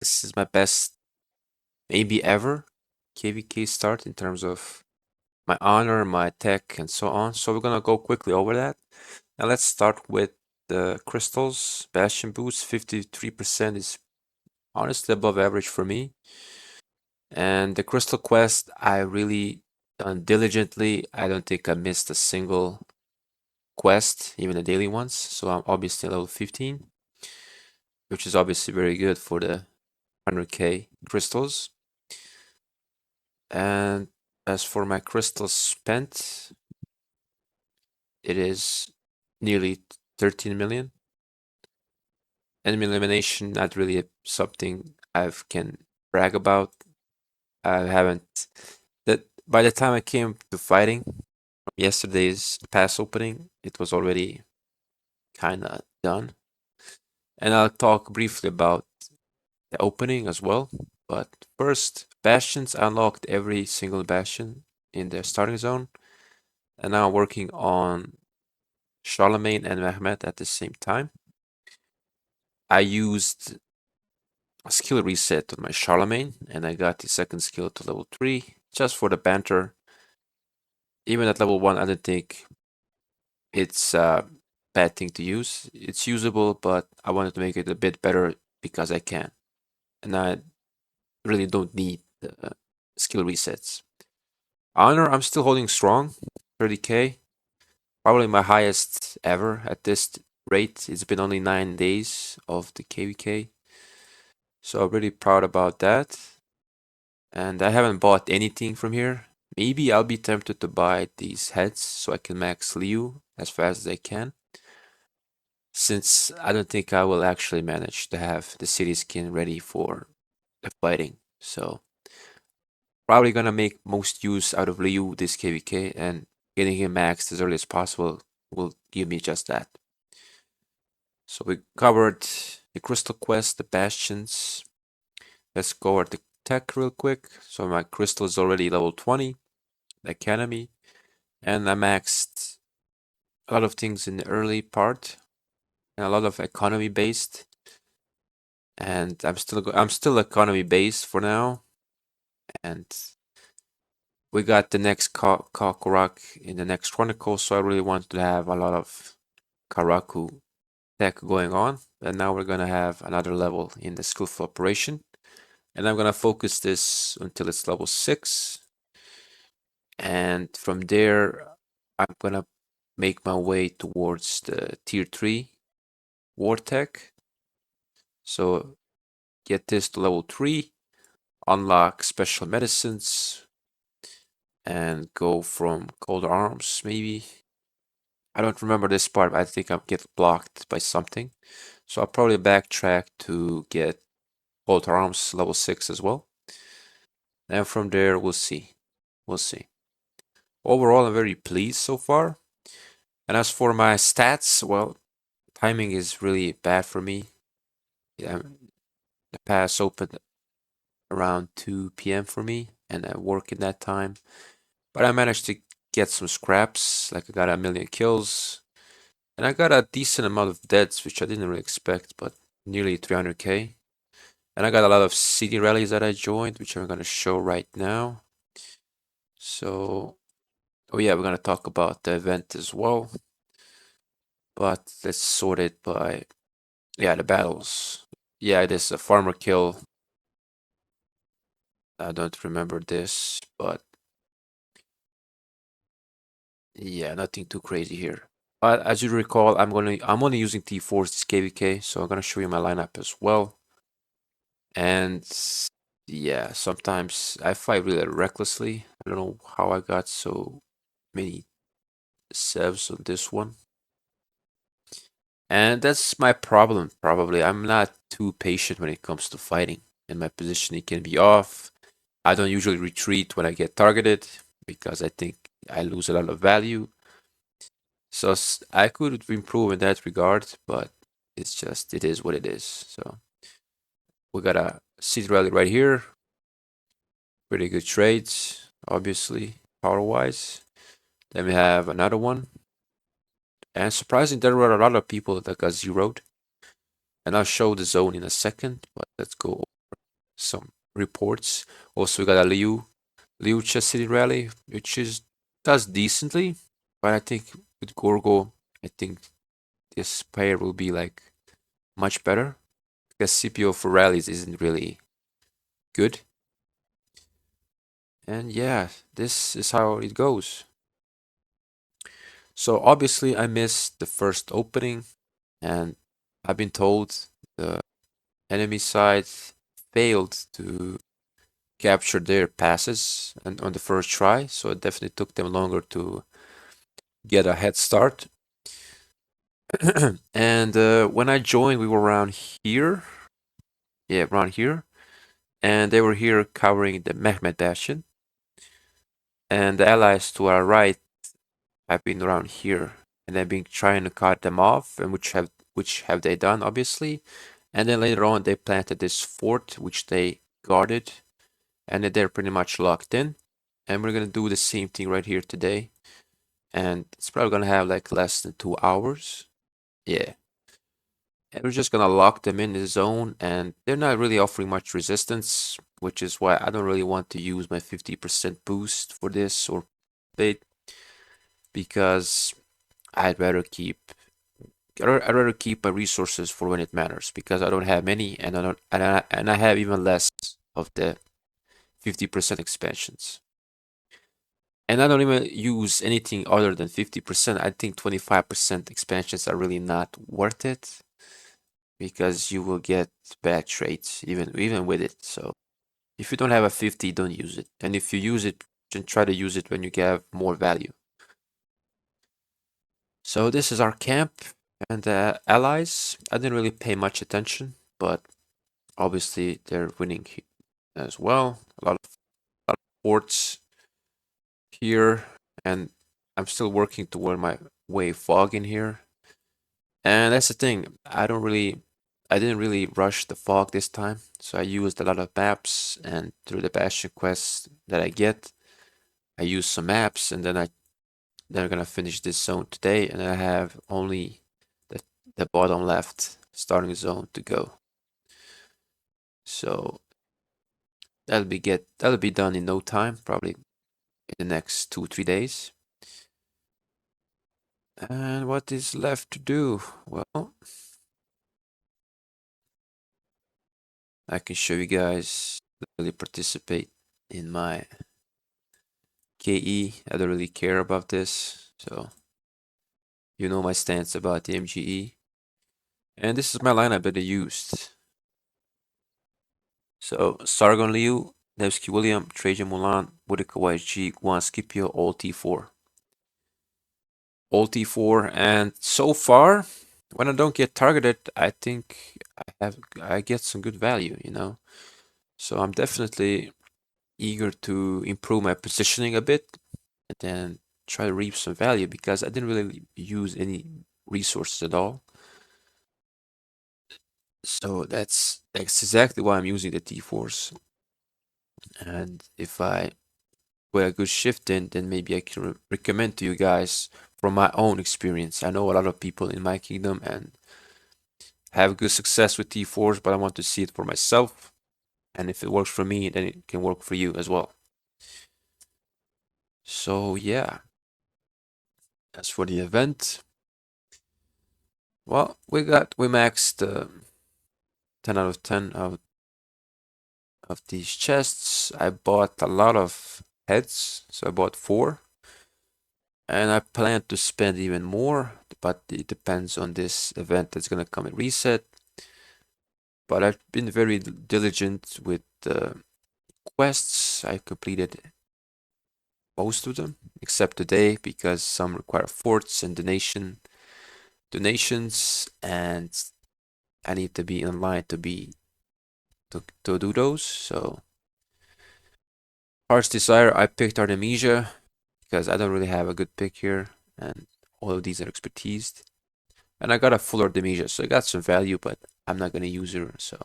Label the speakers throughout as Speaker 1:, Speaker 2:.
Speaker 1: This is my best, maybe ever, KVK start in terms of my honor, my tech, and so on. So we're gonna go quickly over that. Now let's start with the crystals. Bastion boost, 53% is honestly above average for me. And the crystal quest, I really done diligently. I don't think I missed a single quest, even the daily ones. So I'm obviously level 15, which is obviously very good for the 100k crystals. And as for my crystals spent, it is nearly 13 million. Enemy elimination, not really something I can brag about. I haven't. That by the time I came to fighting from yesterday's pass opening, it was already kind of done. And I'll talk briefly about the opening as well. But first, Bastions, I unlocked every single Bastion in the starting zone. And now I'm working on Charlemagne and Mehmet at the same time. I used a skill reset on my Charlemagne and I got the second skill to level 3 just for the banter. Even at level 1, I don't think it's a bad thing to use. It's usable, but I wanted to make it a bit better because I can. And I really don't need the skill resets. Honor, I'm still holding strong, 30k. Probably my highest ever at this rate. It's been only 9 days of the KVK. So I'm really proud about that. And I haven't bought anything from here. Maybe I'll be tempted to buy these heads so I can max Liu as fast as I can. Since I don't think I will actually manage to have the city skin ready for the fighting. So probably gonna make most use out of Liu this KVK, and getting him maxed as early as possible will give me just that. So we covered the Crystal Quest, the Bastions. Let's go over the tech real quick. So my Crystal is already level 20, the Academy, and I maxed a lot of things in the early part, and a lot of economy based. And I'm still economy based for now, and we got the next Karak in the next Chronicle, so I really want to have a lot of Karaku tech going on. And now we're gonna have another level in the skillful operation. And I'm gonna focus this until it's level 6. And from there, I'm gonna make my way towards the tier 3 war tech. So get this to level 3, unlock special medicines, and go from cold arms maybe. I don't remember this part, but I think I'll get blocked by something. So I'll probably backtrack to get cold arms level 6 as well. And from there, we'll see. We'll see. Overall, I'm very pleased so far. And as for my stats, well, timing is really bad for me. Yeah, the pass opened around 2 p.m. for me, and I work in that time. But I managed to get some scraps, like I got a million kills, and I got a decent amount of deaths, which I didn't really expect, but nearly 300k. And I got a lot of city rallies that I joined, which I'm gonna show right now. So, oh yeah, we're gonna talk about the event as well. But let's sort it by, yeah, the battles. Yeah, there's a farmer kill. I don't remember this, but yeah, nothing too crazy here. But as you recall, I'm only using T4's this KVK, so I'm gonna show you my lineup as well. And yeah, sometimes I fight really recklessly. I don't know how I got so many sevs on this one. And that's my problem, probably. I'm not too patient when it comes to fighting, and my positioning can be off. I don't usually retreat when I get targeted because I think I lose a lot of value. So I could improve in that regard, but it's just, it is what it is. So we got a city rally right here. Pretty good trades, obviously, power-wise. Then we have another one. And surprisingly, there were a lot of people that got zeroed. And I'll show the zone in a second, but let's go over some reports. Also, we got a Liu Chess City rally, which is does decently, but I think with Gorgo, I think this pair will be like much better because CPO for rallies isn't really good. And yeah, this is how it goes. So obviously I missed the first opening, and I've been told the enemy side failed to capture their passes and on the first try, so it definitely took them longer to get a head start. And when I joined, we were around here. Yeah, around here. And they were here covering the Mehmet Bastion. And the allies to our right have been around here. And they've been trying to cut them off, and which have they done, obviously. And then later on they planted this fort which they guarded, and they're pretty much locked in. And we're gonna do the same thing right here today. And it's probably gonna have like less than 2 hours. Yeah. And we're just gonna lock them in the zone, and they're not really offering much resistance, which is why I don't really want to use my 50% boost for this or bait, because I'd rather keep I'd rather keep my resources for when it matters, because I don't have many, and I have even less of the 50% expansions. And I don't even use anything other than 50%. I think 25% expansions are really not worth it, because you will get bad traits even with it. So if you don't have a 50, don't use it. And if you use it, then try to use it when you get more value. So this is our camp and the allies. I didn't really pay much attention, but obviously they're winning as well. A lot of forts here, and I'm still working toward my way fog in here. And that's the thing. I didn't really rush the fog this time, so I used a lot of maps, and through the Bastion quests that I get, I use some maps, and then I'm gonna finish this zone today, and I have only the the bottom left starting zone to go. So that'll be done in no time, probably in the next 2 3 days. And what is left to do? Well, I can show you guys really participate in my KE. I don't really care about this, so you know my stance about the MGE. And this is my lineup that I used. So Sargon Liu, Nevsky William, Trajan Mulan, Boudica YG, Guan Scipio, all T4. All T4, and so far, when I don't get targeted, I think I get some good value, you know. So I'm definitely eager to improve my positioning a bit, and then try to reap some value, because I didn't really use any resources at all. So that's exactly why I'm using the T4s. And if I put a good shift in, then maybe I can recommend to you guys from my own experience. I know a lot of people in my kingdom and have good success with T4s, but I want to see it for myself. And if it works for me, then it can work for you as well. So yeah, as for the event, well, we maxed 10 out of 10 of these chests. I bought a lot of heads, so I bought 4. And I plan to spend even more, but it depends on this event that's gonna come and reset. But I've been very diligent with the quests. I completed most of them, except today, because some require forts and donations, and I need to be in line to do those. So Heart's Desire, I picked Artemisia because I don't really have a good pick here, and all of these are expertised. And I got a full Artemisia, so I got some value, but I'm not gonna use her, so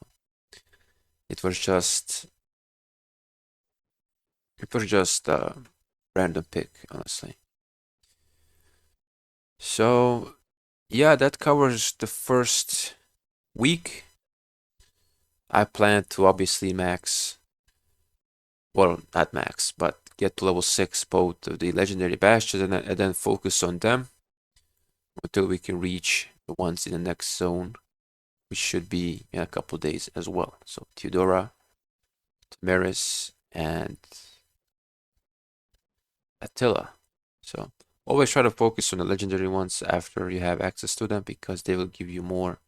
Speaker 1: it was just a random pick, honestly. So yeah, that covers the first week. I plan to obviously max, well, not max, but get to level 6 both of the legendary bastions and then focus on them until we can reach the ones in the next zone, which should be in a couple days as well. So Theodora, Tamaris, and Attila. So always try to focus on the legendary ones after you have access to them because they will give you more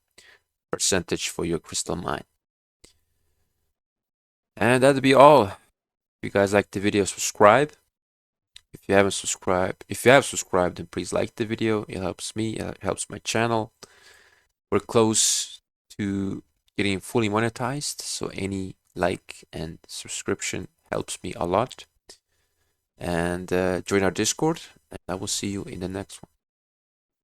Speaker 1: percentage for your crystal mine. And that'll be all. If you guys like the video, subscribe. If you haven't subscribed, if you have subscribed, then please like the video. It helps me, it helps my channel. We're close to getting fully monetized, so any like and subscription helps me a lot. And join our Discord, and I will see you in the next one.